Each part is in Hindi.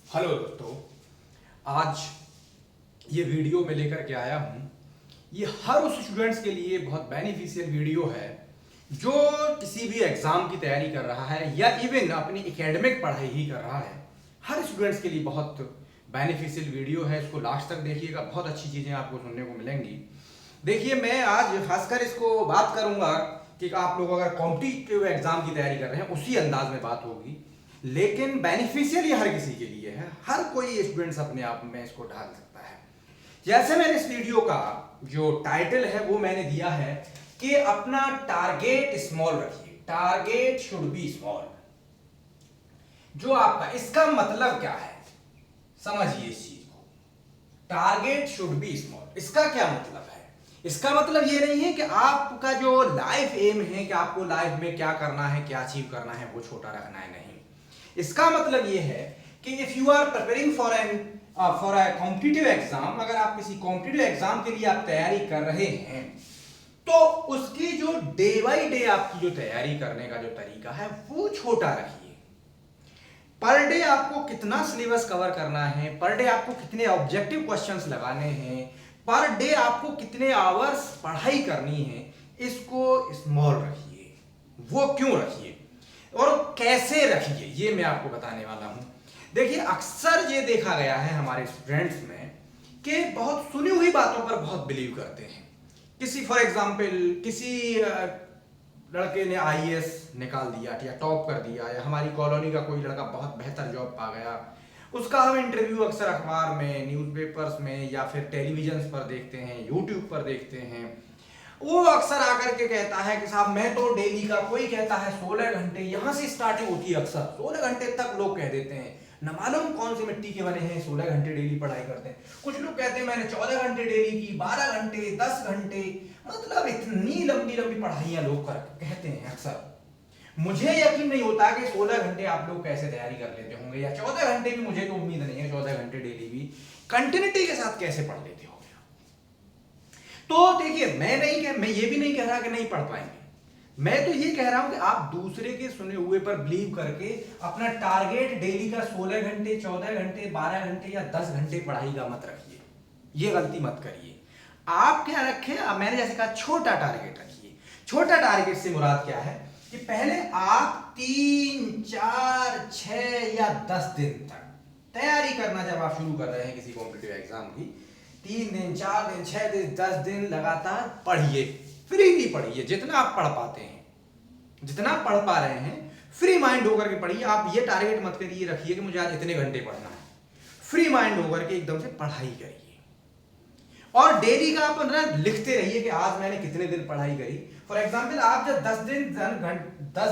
हेलो दोस्तों, आज ये वीडियो में लेकर के आया हूँ। ये हर उस स्टूडेंट्स के लिए बहुत बेनिफिशियल वीडियो है जो किसी भी एग्ज़ाम की तैयारी कर रहा है या इवन अपनी एकेडमिक पढ़ाई ही कर रहा है। हर स्टूडेंट्स के लिए बहुत बेनिफिशियल वीडियो है। इसको लास्ट तक देखिएगा, बहुत अच्छी चीज़ें आपको सुनने को मिलेंगी। देखिए, मैं आज खासकर इसको बात करूँगा कि आप लोग अगर कॉम्पिटिटिव एग्ज़ाम की तैयारी कर रहे हैं उसी अंदाज में बात होगी, लेकिन बेनिफिशियल ये हर किसी के लिए है। हर कोई स्टूडेंट्स अपने आप में इसको ढाल सकता है। जैसे मैंने इस वीडियो का जो टाइटल है वो मैंने दिया है कि अपना टारगेट स्मॉल रखिए। Target should be small. जो आपका, इसका मतलब क्या है, समझिए इस चीज को। टारगेट शुड बी स्मॉल, इसका क्या मतलब है? इसका मतलब ये नहीं है कि आपका जो लाइफ एम है कि आपको लाइफ में क्या करना है, क्या अचीव करना है, वो छोटा रखना है। नहीं, इसका मतलब ये है कि if you are preparing for a competitive exam, अगर आप किसी कॉम्पिटिटिव एग्जाम के लिए आप तैयारी कर रहे हैं तो उसकी जो डे बाई डे आपकी जो तैयारी करने का जो तरीका है वो छोटा रखिए। पर डे आपको कितना सिलेबस कवर करना है, पर डे आपको कितने ऑब्जेक्टिव क्वेश्चंस लगाने हैं, पर डे आपको कितने आवर्स पढ़ाई करनी है, इसको स्मॉल रखिए। वो क्यों रखिए और कैसे रखिए, ये मैं आपको बताने वाला हूं। देखिए, अक्सर ये देखा गया है हमारे स्टूडेंट्स में कि बहुत सुनी हुई बातों पर बहुत बिलीव करते हैं। किसी फॉर एग्जांपल किसी लड़के ने आईएएस निकाल दिया या टॉप कर दिया, या हमारी कॉलोनी का कोई लड़का बहुत बेहतर जॉब पा गया, उसका हम इंटरव्यू अक्सर अखबार में, न्यूज़पेपर्स में या फिर टेलीविजन पर देखते हैं, यूट्यूब पर देखते हैं। वो अक्सर आकर के कहता है कि साहब मैं तो डेली का, कोई कहता है 16 घंटे, यहां से स्टार्टिंग होती है। अक्सर 16 घंटे तक लोग कह देते हैं। न मालूम कौन सी मिट्टी के बने हैं 16 घंटे डेली पढ़ाई करते हैं। कुछ लोग कहते हैं मैंने 14 घंटे डेली की, 12 घंटे, 10 घंटे, मतलब इतनी लंबी लंबी पढ़ाइयां लोग कहते हैं अक्सर। मुझे यकीन नहीं होता कि 16 घंटे आप लोग कैसे तैयारी कर लेते होंगे, या 14 घंटे भी, मुझे तो उम्मीद नहीं है 14 घंटे डेली भी कंटिन्यूटी के साथ कैसे पढ़ लेते होंगे। तो देखिए, मैं ये भी नहीं कह रहा कि नहीं पढ़ पाएंगे। मैं तो ये कह रहा हूं कि आप दूसरे के सुने हुए पर बिलीव करके अपना टारगेट डेली का 16 घंटे, 14 घंटे, 12 घंटे या 10 घंटे पढ़ाई का मत रखिए। ये गलती मत करिए। आप क्या रखें, मैंने जैसे कहा छोटा टारगेट रखिए। छोटा टारगेट से मुराद क्या है कि पहले आप 3, 4, 6 या 10 दिन तक तैयारी करना, जब आप शुरू कर रहे हैं किसी कॉम्पिटिटिव एग्जाम की, 3 दिन, 4 दिन, 6 दिन, 10 दिन लगातार पढ़िए। फ्रीली पढ़िए, जितना आप पढ़ पाते हैं, जितना पढ़ पा रहे हैं, फ्री माइंड होकर के पढ़िए। आप ये टारगेट मत करिए, रखिए कि मुझे आज इतने घंटे पढ़ना है। फ्री माइंड होकर के एकदम से पढ़ाई करिए। और डेली का आप ना लिखते रहिए कि आज मैंने कितने दिन पढ़ाई करी। फॉर एग्जाम्पल, आप जब 10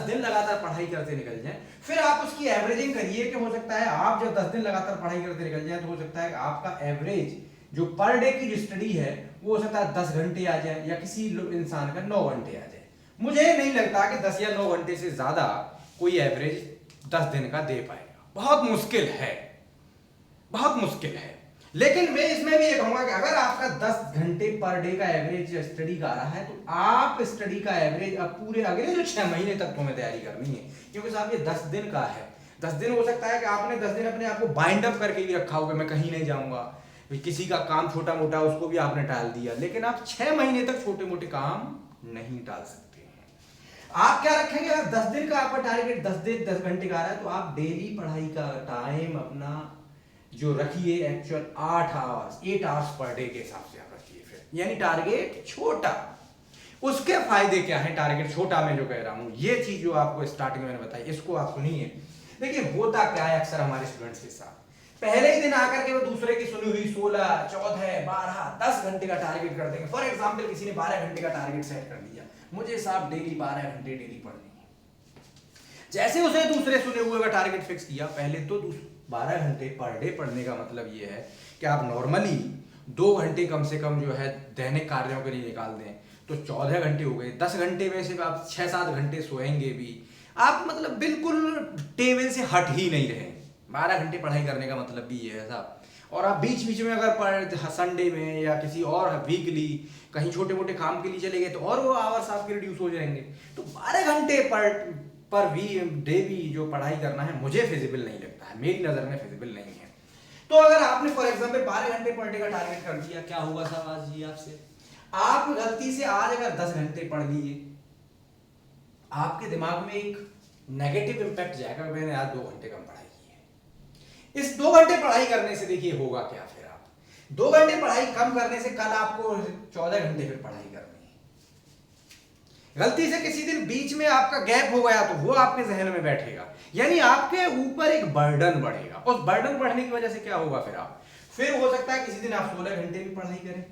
दिन लगातार पढ़ाई करते निकल जाएं, फिर आप उसकी एवरेजिंग करिए कि हो सकता है आप जब 10 दिन लगातार पढ़ाई करते निकल जाए तो हो सकता है कि आपका एवरेज जो पर डे की जो स्टडी है वो हो सकता है 10 घंटे आ जाए, या किसी इंसान का 9 घंटे आ जाए। मुझे नहीं लगता कि 10 या 9 घंटे से ज्यादा कोई एवरेज 10 दिन का दे पाएगा। बहुत मुश्किल है, बहुत मुश्किल है। लेकिन मैं इसमें भी ये कहूंगा कि अगर आपका 10 घंटे पर डे का एवरेज स्टडी का आ रहा है तो आप स्टडी का एवरेज अब पूरे अगले जो 6 महीने तक तुम्हें तैयारी करनी है, क्योंकि साहब ये 10 दिन का है। 10 दिन हो सकता है कि आपने 10 दिन अपने आप को बाइंड अप करके भी रखा होगा, मैं कहीं नहीं जाऊंगा, किसी का काम छोटा मोटा उसको भी आपने टाल दिया, लेकिन आप 6 महीने तक छोटे मोटे काम नहीं टाल सकते हैं। आप क्या रखेंगे, अगर 10 दिन का आपका टारगेट 10 दिन 10 घंटे का आ रहा है तो आप डेली पढ़ाई का टाइम अपना जो रखिए एक्चुअल 8 आवर्स पर डे के हिसाब से आप रखिए। फिर यानी टारगेट छोटा। उसके फायदे क्या है टारगेट छोटा में जो कह रहा हूं, ये चीज जो आपको स्टार्टिंग में मैंने बताई, इसको आप सुनिए। देखिए, होता क्या है अक्सर हमारे स्टूडेंट्स के साथ, पहले ही दिन आकर के वो दूसरे की सुनी हुई 16, 14, 12, 10 घंटे का टारगेट कर देंगे। फॉर एग्जाम्पल, किसी ने 12 घंटे का टारगेट सेट कर दिया, मुझे साहब डेली 12 घंटे डेली पढ़नी है। जैसे उसे दूसरे सुने हुए का टारगेट फिक्स किया, पहले तो 12 घंटे पर डे पढ़ने का मतलब ये है कि आप नॉर्मली 2 घंटे कम से कम जो है दैनिक कार्यों के लिए निकाल दें तो 14 घंटे हो गए। 10 घंटे में से आप 6-7 घंटे सोएंगे भी, आप मतलब बिल्कुल टेबल से हट ही नहीं रहे। 12 घंटे पढ़ाई करने का मतलब भी ये है साहब। और आप बीच बीच में अगर संडे में या किसी और वीकली कहीं छोटे मोटे काम के लिए चले गए तो और वो आवर्स आपके रिड्यूस हो जाएंगे। तो 12 घंटे पर वी डे भी जो पढ़ाई करना है, मुझे फिजिबल नहीं लगता है, मेरी नज़र में फिजिबल नहीं है। तो अगर आपने फॉर एग्जाम्पल 12 घंटे पर डे का टारगेट कर दिया, क्या होगा साहब आज जी आपसे? आप गलती से आज अगर 10 घंटे पढ़ लिए, आपके दिमाग में एक नेगेटिव इंपैक्ट जाएगा, मैंने आज 2 घंटे कम पढ़ाई की है। इस 2 घंटे पढ़ाई करने से देखिए होगा क्या, फिर आप 2 घंटे पढ़ाई कम करने से कल आपको 14 घंटे फिर पढ़ाई करनी है। गलती से किसी दिन बीच में आपका गैप हो गया तो वो आपके जहन में बैठेगा, यानी आपके ऊपर एक बर्डन बढ़ेगा। उस बर्डन बढ़ने की वजह से क्या होगा, फिर हो सकता है किसी दिन आप 16 घंटे भी पढ़ाई करें।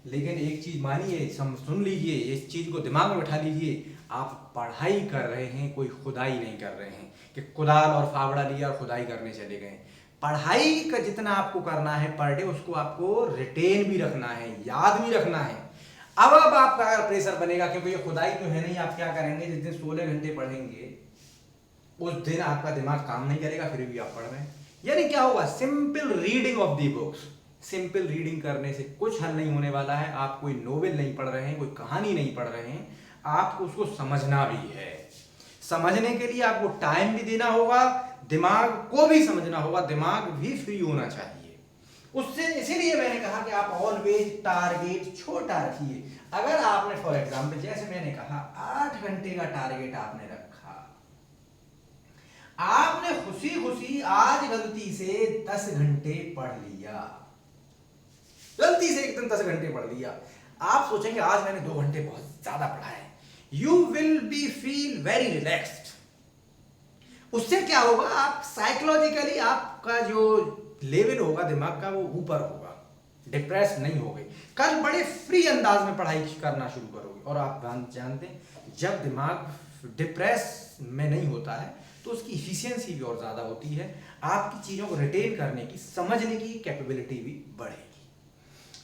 लेकिन एक चीज मानिए, सुन लीजिए, इस चीज को दिमाग में बैठा लीजिए, आप पढ़ाई कर रहे हैं, कोई खुदाई नहीं कर रहे हैं कि कुदाल और फावड़ा लिया और खुदाई करने चले गए। पढ़ाई का जितना आपको करना है पर डे, उसको आपको रिटेन भी रखना है, याद भी रखना है। अब आपका अगर प्रेशर बनेगा क्योंकि ये खुदाई तो है नहीं, आप क्या करेंगे, जिस दिन 16 घंटे पढ़ेंगे उस दिन आपका दिमाग काम नहीं करेगा, फिर भी आप पढ़ रहे हैं। यानी क्या होगा, simple reading of the books. Simple reading करने से कुछ हल नहीं होने वाला है। आप कोई नोवेल नहीं पढ़ रहे हैं, कोई कहानी नहीं पढ़ रहे हैं, आपको उसको समझना भी है। समझने के लिए आपको टाइम भी देना होगा, दिमाग को भी समझना होगा, दिमाग भी फ्री होना चाहिए उससे। इसीलिए मैंने कहा कि आप ऑलवेज टारगेट छोटा रखिए। अगर आपने फॉर एग्जाम्पल जैसे मैंने कहा 8 घंटे का टारगेट आपने रखा, आपने खुशी खुशी आज गलती से 10 घंटे पढ़ लिया, गलती से एक दिन 10 घंटे पढ़ लिया, आप सोचेंगे आज मैंने 2 घंटे बहुत ज्यादा पढ़ा है। You will be feel very relaxed. उससे क्या होगा, आप साइकोलॉजिकली आपका जो लेवल होगा दिमाग का वो ऊपर होगा, डिप्रेस नहीं होगे। कल बड़े फ्री अंदाज में पढ़ाई करना शुरू करोगे। और आप जानते हैं जब दिमाग डिप्रेस में नहीं होता है तो उसकी इफिशियंसी भी और ज्यादा होती है, आपकी चीजों को रिटेन करने की, समझने की कैपेबिलिटी भी बढ़ेगी।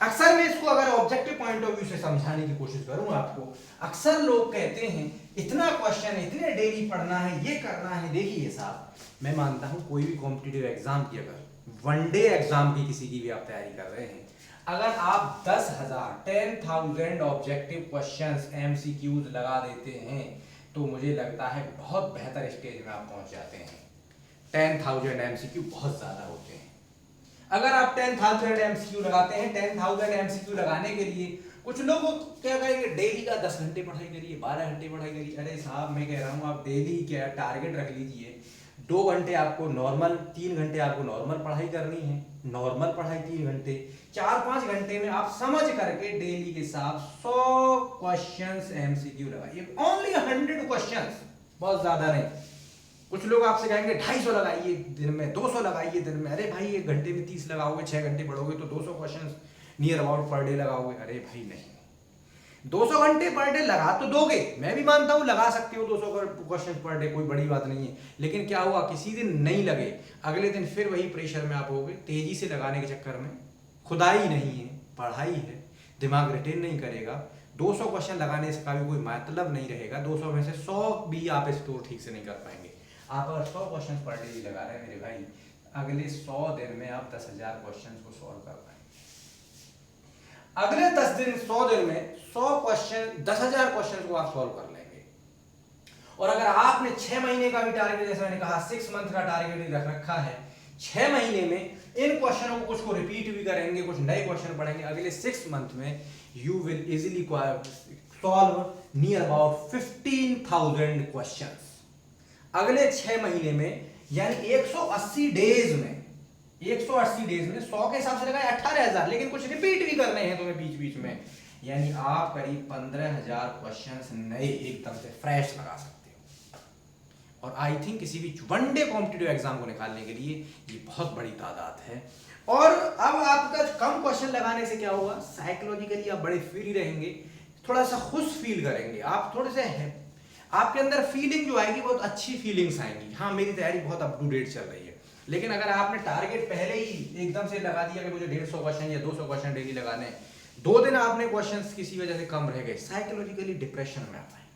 अक्सर मैं इसको अगर ऑब्जेक्टिव पॉइंट ऑफ व्यू से समझाने की कोशिश करूं आपको, अक्सर लोग कहते हैं इतना क्वेश्चन है, इतने डेली पढ़ना है, ये करना है। देखिए साहब, मैं मानता हूं कोई भी कॉम्पिटिटिव एग्जाम की, अगर वनडे एग्जाम की किसी की भी आप तैयारी कर रहे हैं, अगर आप 10,000 ऑब्जेक्टिव क्वेश्चंस एमसीक्यूज लगा देते हैं तो मुझे लगता है बहुत बेहतर स्टेज में आप पहुंच जाते हैं। 10,000 एमसीक्यू बहुत ज्यादा होते हैं। अगर आप 10,000 एमसीक्यू लगाते हैं, 10,000 एमसीक्यू लगाने के लिए कुछ लोग क्या कहेंगे, डेली का 10 घंटे पढ़ाई करिए, 12 घंटे पढ़ाई करिए। अरे साहब, मैं कह रहा हूँ आप डेली क्या टारगेट रख लीजिए, 2 घंटे आपको नॉर्मल, 3 घंटे आपको नॉर्मल पढ़ाई करनी है, नॉर्मल पढ़ाई 3 घंटे, 4-5 घंटे में आप समझ करके डेली के साथ 100 क्वेश्चंस एमसीक्यू लगाइए। ओनली 100 क्वेश्चंस, बहुत ज्यादा नहीं। कुछ लोग आपसे कहेंगे 250 लगाइए दिन में, 200 लगाइए दिन में। अरे भाई, 1 घंटे में 30 लगाओगे, 6 घंटे पढ़ोगे तो 200 questions near about per day लगाओगे। अरे भाई नहीं, 200 घंटे पर डे लगा तो दोगे, मैं भी मानता हूं लगा सकते हो 200 क्वेश्चन पर डे, कोई बड़ी बात नहीं है। लेकिन क्या हुआ, किसी दिन नहीं लगे, अगले दिन फिर वही प्रेशर में आप होगे। तेजी से लगाने के चक्कर में, खुदाई नहीं है, पढ़ाई है, दिमाग रिटेन नहीं करेगा। 200 क्वेश्चन लगाने से का भी कोई मतलब नहीं रहेगा। 200 में से 100 भी आप स्टोर ठीक से नहीं कर पाएंगे। आप अगर 100 क्वेश्चन पर डे लगा रहे हैं मेरे भाई, अगले 100 दिन में आप 10,000 क्वेश्चन को सॉल्व कर पाएंगे। अगले 10 दिन, 100 दिन में 100 क्वेश्चन, 10,000 क्वेश्चन को आप सॉल्व कर लेंगे। और अगर आपने 6 महीने का भी टारगेट, जैसे मैंने कहा 6 मंथ का टारगेट रख रखा है, 6 महीने में इन क्वेश्चनों को कुछ को रिपीट भी करेंगे, कुछ नए क्वेश्चन पढ़ेंगे, अगले 6 मंथ में you will easily solve near about 15,000 questions. अगले 6 महीने में, यानी 180 डेज में, 180 डेज में 100 के हिसाब से लगाए 18,000, लेकिन कुछ रिपीट भी करने हैं तुम्हें बीच बीच में, यानी आप करीब 15,000 क्वेश्चंस नए एकदम से फ्रेश लगा सकते हो। और आई थिंक किसी भी वनडे कॉम्पिटिटिव एग्जाम को निकालने के लिए ये बहुत बड़ी तादाद है। और अब आपका कम क्वेश्चन लगाने से क्या होगा, साइकोलॉजिकली आप बड़े फ्री रहेंगे, थोड़ा सा खुश फील करेंगे, आप थोड़े से हैं, आपके अंदर फीलिंग जो आएगी बहुत अच्छी फीलिंग्स आएंगी। हाँ, मेरी तैयारी बहुत अप टू डेट चल रही है। लेकिन अगर आपने टारगेट पहले ही एकदम से लगा दिया कि मुझे 150 क्वेश्चन या 200 क्वेश्चन डेली लगाने, 2 दिन आपने क्वेश्चंस किसी वजह से कम रह गए, साइकोलॉजिकली डिप्रेशन में आप आए।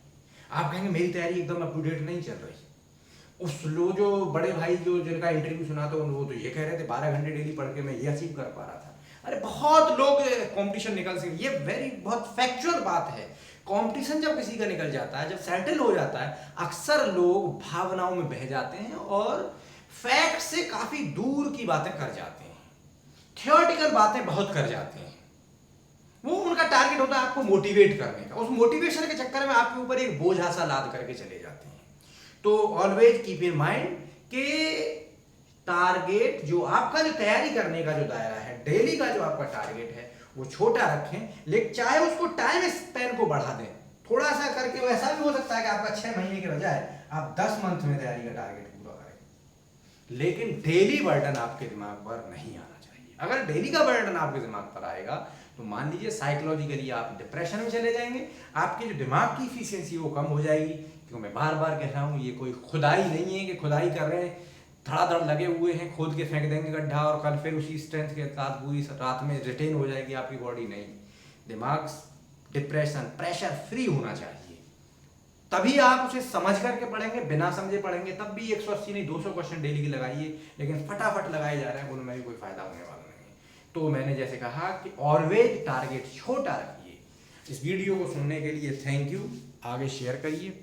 आप कहेंगे मेरी तैयारी एकदम अप टू डेट नहीं चल रही। उस लोग जो बड़े भाई जो जिनका इंटरव्यू सुना था, वो तो ये कह रहे थे 12 घंटे डेली पढ़ के मैं ये अचीव कर पा रहा था। अरे बहुत लोग कंपटीशन निकल सकते, ये बहुत फैक्चुअल बात है। कंपटीशन जब किसी का निकल जाता है, जब सेटल हो जाता है, अक्सर लोग भावनाओं में बह जाते हैं और फैक्ट से काफी दूर की बातें कर जाते हैं। थियोरेटिकल बातें बहुत कर जाते हैं। वो उनका टारगेट होता है आपको मोटिवेट करने का, उस मोटिवेशन के चक्कर में आपके ऊपर एक बोझा सा लाद करके चले जाते हैं। तो ऑलवेज कीप इन माइंड कि टारगेट जो आपका जो तैयारी करने का जो दायरा है, डेली का जो आपका टारगेट है वो छोटा रखें, लेकिन चाहे उसको टाइम स्पैन को बढ़ा दें थोड़ा सा करके। वैसा भी हो सकता है कि आपका 6 महीने के बजाय आप 10 मंथ में तैयारी का टारगेट पूरा करें, लेकिन डेली बर्डन आपके दिमाग पर नहीं आना चाहिए। अगर डेली का बर्डन आपके दिमाग पर आएगा तो मान लीजिए साइकोलॉजिकली आप डिप्रेशन में चले जाएंगे, आपकी जो दिमाग की इफिशियंसी वो कम हो जाएगी। क्योंकि मैं बार बार कह रहा हूँ ये कोई खुदाई नहीं है कि खुदाई कर रहे हैं, धड़ाधड़ लगे हुए हैं, खोद के फेंक देंगे गड्ढा और कल फिर उसी स्ट्रेंथ के साथ पूरी रात में रिटेन हो जाएगी आपकी बॉडी। नहीं, दिमाग डिप्रेशन प्रेशर फ्री होना चाहिए, तभी आप उसे समझ करके पढ़ेंगे। बिना समझे पढ़ेंगे तब भी 180 नहीं 200 क्वेश्चन डेली की लगाइए, लेकिन फटाफट लगाए जा रहे हैं उनमें भी कोई फायदा होने वाला नहीं है। तो मैंने जैसे कहा कि ऑलवेज टारगेट छोटा रखिए। इस वीडियो को सुनने के लिए थैंक यू, आगे शेयर करिए।